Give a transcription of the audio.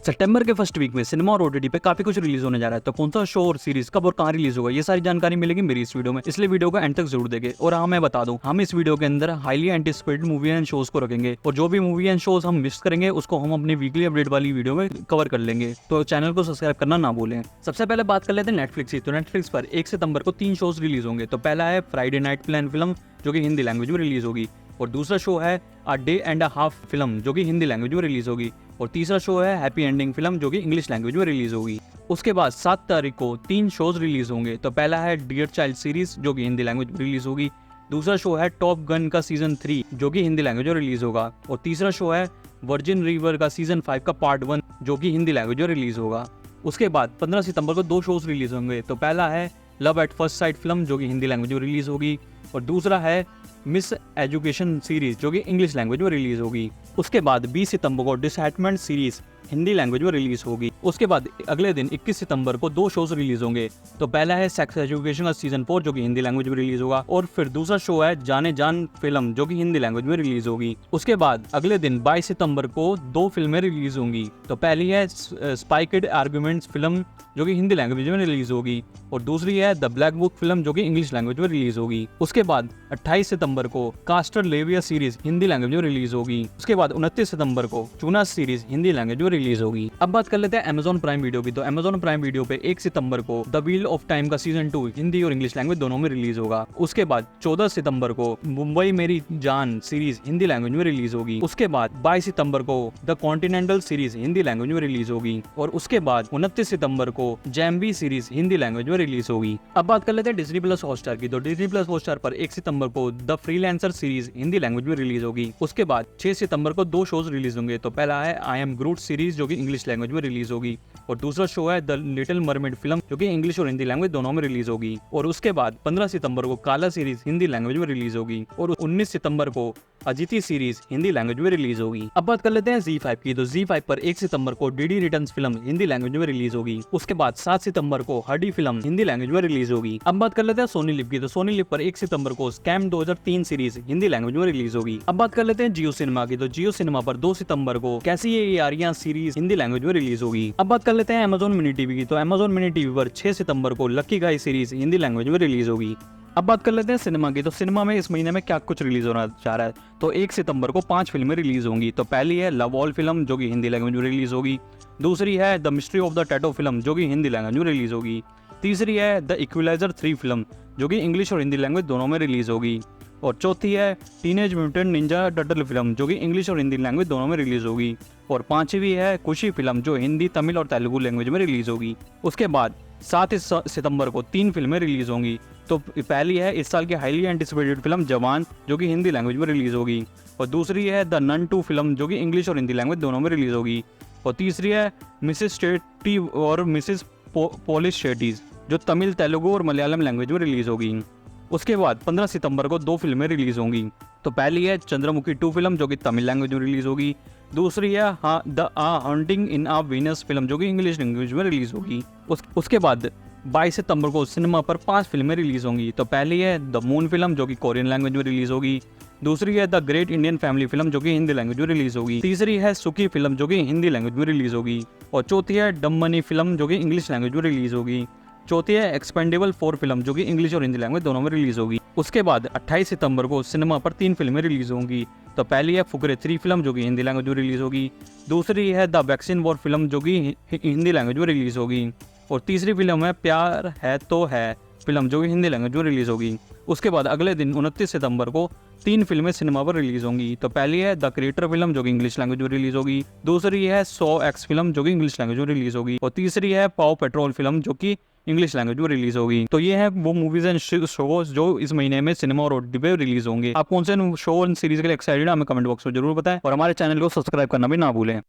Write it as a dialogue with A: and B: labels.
A: सितंबर के first week में cinema और ओटीटी पे काफी कुछ रिलीज होने जा रहा है। तो कौन सा शो और सीरीज कब और कहाँ रिलीज होगा, ये सारी जानकारी मिलेगी मेरी इस वीडियो में, इसलिए वीडियो को एंड तक जरूर देखें। और हाँ, मैं बता दूं, हम इस वीडियो के अंदर highly anticipated movie and shows को रखेंगे और जो भी मूवी एंड शोज हम मिस करेंगे उसको हम अपनी वीकली अपडेट वाली वीडियो में कवर कर लेंगे। तो चैनल को सब्सक्राइब करना ना भूलें। सबसे पहले बात कर लेते हैं नेटफ्लिक्स की। तो नेटफ्लिक्स पर 1 सितंबर को 3 शोज रिलीज होंगे। तो पहला है फ्राइडे नाइट प्लान फिल्म, जो कि हिंदी लैंग्वेज में रिलीज होगी। और दूसरा शो है a day and a half film, जो कि हिंदी लैंग्वेज में रिलीज होगी। और तीसरा शो है हैप्पी एंडिंग फिल्म, जो कि इंग्लिश लैंग्वेज में रिलीज होगी। उसके बाद 7 तारीख को 3 शोज रिलीज होंगे। तो पहला है डियर चाइल्ड सीरीज, जो कि हिंदी लैंग्वेज में रिलीज होगी। दूसरा शो है टॉप गन का सीजन 3, जो कि हिंदी लैंग्वेज में रिलीज होगा। और तीसरा शो है वर्जिन रिवर का सीजन 5 का पार्ट 1, जो कि हिंदी लैंग्वेज में रिलीज होगा। उसके बाद 15 सितंबर को 2 शोज रिलीज होंगे। तो पहला है love at first sight film, जो कि हिंदी लैंग्वेज में रिलीज होगी। और दूसरा है मिस एजुकेशन सीरीज, जो कि इंग्लिश लैंग्वेज में रिलीज होगी। उसके बाद 20 सितंबर को डिसहैर्टमेंट सीरीज हिंदी लैंग्वेज में रिलीज होगी। उसके बाद अगले दिन 21 सितंबर को 2 शोज रिलीज होंगे। तो पहला है सेक्स एजुकेशन का सीजन 4, जो कि हिंदी लैंग्वेज में रिलीज होगा। और फिर दूसरा शो है जाने जान फिल्म, जो कि हिंदी लैंग्वेज में रिलीज होगी। उसके बाद अगले दिन 22 सितंबर को 2 फिल्में रिलीज होंगी। तो पहली है स्पाई किड आर्गुमेंट्स फिल्म, जो कि हिंदी लैंग्वेज में रिलीज होगी। और दूसरी है द ब्लैक बुक फिल्म, जो कि इंग्लिश लैंग्वेज में रिलीज होगी। उसके बाद 28 सितंबर को Castlevania series Hindi language में रिलीज होगी। उसके बाद 29 सितंबर को चूना सीरीज हिंदी लैंग्वेज में रिलीज होगी। अब बात कर लेते हैं Amazon प्राइम वीडियो की। तो Amazon प्राइम वीडियो पे 1 सितंबर को द व्हील ऑफ टाइम का सीजन 2 हिंदी और इंग्लिश लैंग्वेज दोनों में रिलीज होगा। उसके बाद 14 सितंबर को मुंबई मेरी जान सीरीज हिंदी लैंग्वेज में रिलीज होगी। उसके बाद 22 सितंबर को the continental series Hindi language में रिलीज होगी। और उसके बाद 29 सितंबर को जैम्बी सीरीज हिंदी लैंग्वेज में रिलीज होगी। अब बात कर लेते हैं डिज्नी प्लस हॉटस्टार की। तो डिज्नी प्लस हॉटस्टार पर 1 सितंबर को the freelancer series Hindi language में रिलीज होगी। उसके बाद 6 सितंबर को 2 शोज रिलीज होंगे। तो पहला है आई एम ग्रूट सीरीज, जो कि इंग्लिश लैंग्वेज में रिलीज होगी। और दूसरा शो है द लिटिल मरमेड फिल्म, जो कि इंग्लिश और हिंदी लैंग्वेज दोनों में रिलीज होगी। और उसके बाद 15 सितंबर को काला सीरीज हिंदी लैंग्वेज में रिलीज होगी। और 19 सितंबर को अजिती सीरीज हिंदी लैंग्वेज में रिलीज होगी। अब बात कर लेते हैं Z5 की। तो Z5 पर 1 सितंबर को DD returns film Hindi language में रिलीज होगी। उसके बाद 7 सितंबर को हडी फिल्म हिंदी लैंग्वेज में रिलीज होगी। अब बात कर लेते हैं सोनी लिव की। तो सोनी लिव पर 1 सितंबर को स्कैम 2003 सीरीज हिंदी लैंग्वेज में रिलीज होगी। अब बात कर लेते हैं जियो सिनेमा की। तो जियो सिनेमा पर 2 सितंबर को कैसी ये यारियां सीरीज हिंदी लैंग्वेज में रिलीज होगी। अब बात कर लेते हैं Amazon मिनी टीवी की। तो Amazon मिनी टीवी पर 6 सितंबर को lucky guy series Hindi language में रिलीज होगी। अब बात कर लेते हैं सिनेमा की। तो सिनेमा में इस महीने में क्या कुछ रिलीज होना जा रहा है। तो 1 सितंबर को 5 फिल्में रिलीज होंगी। तो पहली है लव ऑल फिल्म, जो कि हिंदी लैंग्वेज में रिलीज होगी। दूसरी है the mystery of the tattoo film, जो कि हिंदी लैंग्वेज में रिलीज होगी। तीसरी है द इक्विलाइजर 3 फिल्म, जो कि इंग्लिश और हिंदी लैंग्वेज दोनों में रिलीज होगी। और चौथी है teenage mutant Ninja turtle film, जो कि इंग्लिश और हिंदी लैंग्वेज दोनों में रिलीज होगी। और पांचवी है खुशी फिल्म, जो हिंदी, तमिल और तेलुगु लैंग्वेज में रिलीज होगी। उसके बाद 7 सितंबर को 3 फिल्में रिलीज होंगी। तो पहली है इस साल की हाईली एंटिसिपेटेड फिल्म जवान, जो कि हिंदी लैंग्वेज में रिलीज होगी। और दूसरी है द नन 2 फिल्म, जो कि इंग्लिश और हिंदी लैंग्वेज दोनों में रिलीज होगी। और तीसरी है मिसेस शेट्टी और मिसेस पॉलिश शेट्टीज, जो तमिल, तेलुगु और मलयालम लैंग्वेज में रिलीज होगी। उसके बाद 15 सितंबर को 2 फिल्में रिलीज होंगी। तो पहली है चंद्रमुखी 2 फिल्म, जो कि तमिल लैंग्वेज में रिलीज होगी। दूसरी है the haunting in a Venice film, जो कि इंग्लिश लैंग्वेज में रिलीज होगी। उसके बाद 22 सितंबर को सिनेमा पर 5 फिल्में रिलीज होंगी। तो पहली है द मून फिल्म, जो कि कोरियन लैंग्वेज में रिलीज होगी। दूसरी है the great Indian family film, जो कि हिंदी लैंग्वेज में रिलीज होगी। तीसरी है सुकी फिल्म, जो कि हिंदी लैंग्वेज में रिलीज होगी। और चौथी है डम मनी फिल्म, जो कि इंग्लिश लैंग्वेज में रिलीज होगी। चौथी है एक्सपेंडेबल 4 फिल्म, जो कि इंग्लिश और हिंदी लैंग्वेज दोनों में रिलीज होगी। उसके बाद 28 सितंबर को सिनेमा पर 3 फिल्में रिलीज होंगी। तो पहली है फुकरे 3 फिल्म, जो कि हिंदी लैंग्वेज में रिलीज होगी। दूसरी है द वैक्सीन वॉर फिल्म, जो कि हिंदी लैंग्वेज में रिलीज होगी। और तीसरी फिल्म है प्यार है तो है फिल्म, जो कि हिंदी लैंग्वेज में रिलीज होगी। उसके बाद अगले दिन 29 सितंबर को 3 फिल्में सिनेमा पर रिलीज होंगी। तो पहली है द क्रिएटर फिल्म, जो कि इंग्लिश लैंग्वेज में रिलीज होगी। दूसरी है 100 एक्स फिल्म, जो कि इंग्लिश लैंग्वेज में रिलीज होगी। और तीसरी है पाव पेट्रोल फिल्म, जो कि इंग्लिश लैंग्वेज में रिलीज होगी। तो ये है वो मूवीज एंड शोज जो इस महीने में सिनेमा और ओटीटी पे रिलीज होंगे। आप कौन से शो और सीरीज के लिए एक्साइटेड है, हमें कमेंट बॉक्स में जरूर बताएं। और हमारे चैनल को सब्सक्राइब करना भी ना भूलें।